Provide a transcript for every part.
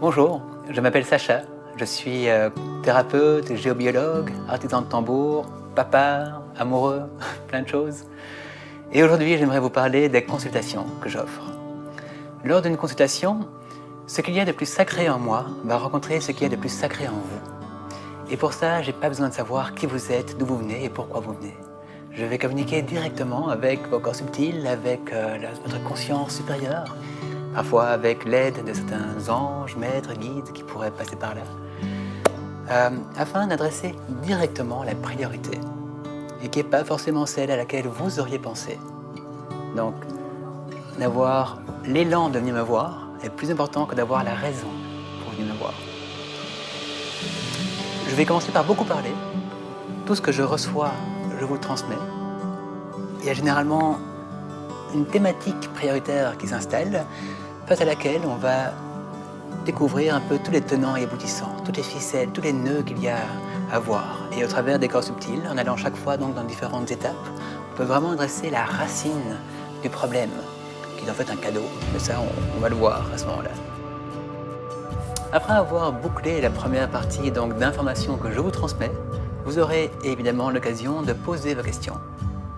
Bonjour, je m'appelle Sacha, je suis thérapeute, géobiologue, artisan de tambour, papa, amoureux, plein de choses. Et aujourd'hui, j'aimerais vous parler des consultations que j'offre. Lors d'une consultation, ce qu'il y a de plus sacré en moi va rencontrer ce qu'il y a de plus sacré en vous. Et pour ça, j'ai pas besoin de savoir qui vous êtes, d'où vous venez et pourquoi vous venez. Je vais communiquer directement avec vos corps subtils, avec votre conscience supérieure, parfois avec l'aide de certains anges, maîtres, guides qui pourraient passer par là, afin d'adresser directement la priorité, et qui n'est pas forcément celle à laquelle vous auriez pensé. Donc, d'avoir l'élan de venir me voir est plus important que d'avoir la raison pour venir me voir. Je vais commencer par beaucoup parler. Tout ce que je reçois, je vous le transmets. Il y a généralement une thématique prioritaire qui s'installe, face à laquelle on va découvrir un peu tous les tenants et aboutissants, toutes les ficelles, tous les nœuds qu'il y a à voir. Et au travers des corps subtils, en allant chaque fois donc dans différentes étapes, on peut vraiment adresser la racine du problème, qui est en fait un cadeau, mais ça on va le voir à ce moment-là. Après avoir bouclé la première partie donc d'informations que je vous transmets, vous aurez évidemment l'occasion de poser vos questions.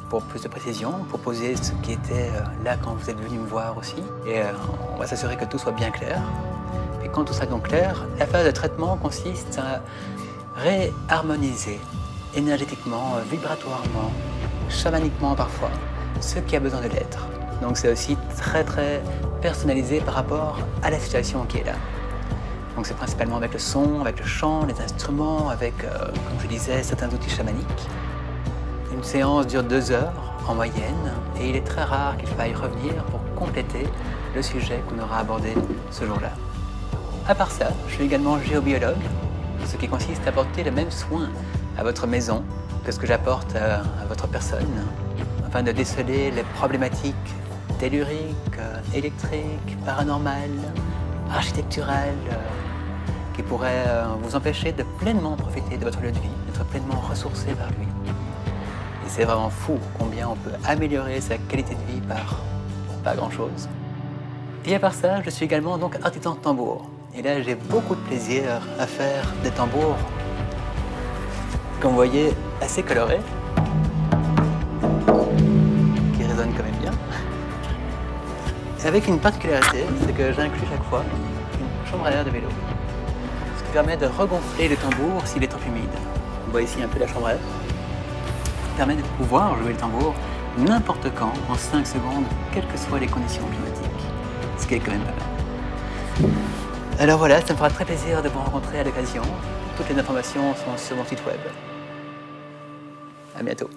Pour plus de précision, pour poser ce qui était là quand vous êtes venu me voir aussi. Et on va s'assurer que tout soit bien clair. Et quand tout sera donc clair, la phase de traitement consiste à réharmoniser énergétiquement, vibratoirement, chamaniquement parfois, ce qui a besoin de l'être. Donc c'est aussi très personnalisé par rapport à la situation qui est là. Donc c'est principalement avec le son, avec le chant, les instruments, avec, comme je disais, certains outils chamaniques. Une séance dure 2 heures en moyenne et il est très rare qu'il faille revenir pour compléter le sujet qu'on aura abordé ce jour-là. À part ça, je suis également géobiologue, ce qui consiste à apporter le même soin à votre maison que ce que j'apporte à votre personne, afin de déceler les problématiques telluriques, électriques, paranormales, architecturales, qui pourraient vous empêcher de pleinement profiter de votre lieu de vie, d'être pleinement ressourcé par lui. Et c'est vraiment fou combien on peut améliorer sa qualité de vie par pas grand-chose. Et à part ça, je suis également donc artisan de tambour. Et là, j'ai beaucoup de plaisir à faire des tambours, comme vous voyez, assez colorés, qui résonnent quand même bien. Et avec une particularité, c'est que j'inclus chaque fois une chambre à air de vélo, ce qui permet de regonfler le tambour s'il est trop humide. On voit ici un peu la chambre à air. Permet de pouvoir jouer le tambour n'importe quand, en 5 secondes, quelles que soient les conditions climatiques. Ce qui est quand même pas mal. Alors voilà, ça me fera très plaisir de vous rencontrer à l'occasion. Toutes les informations sont sur mon site web. À bientôt.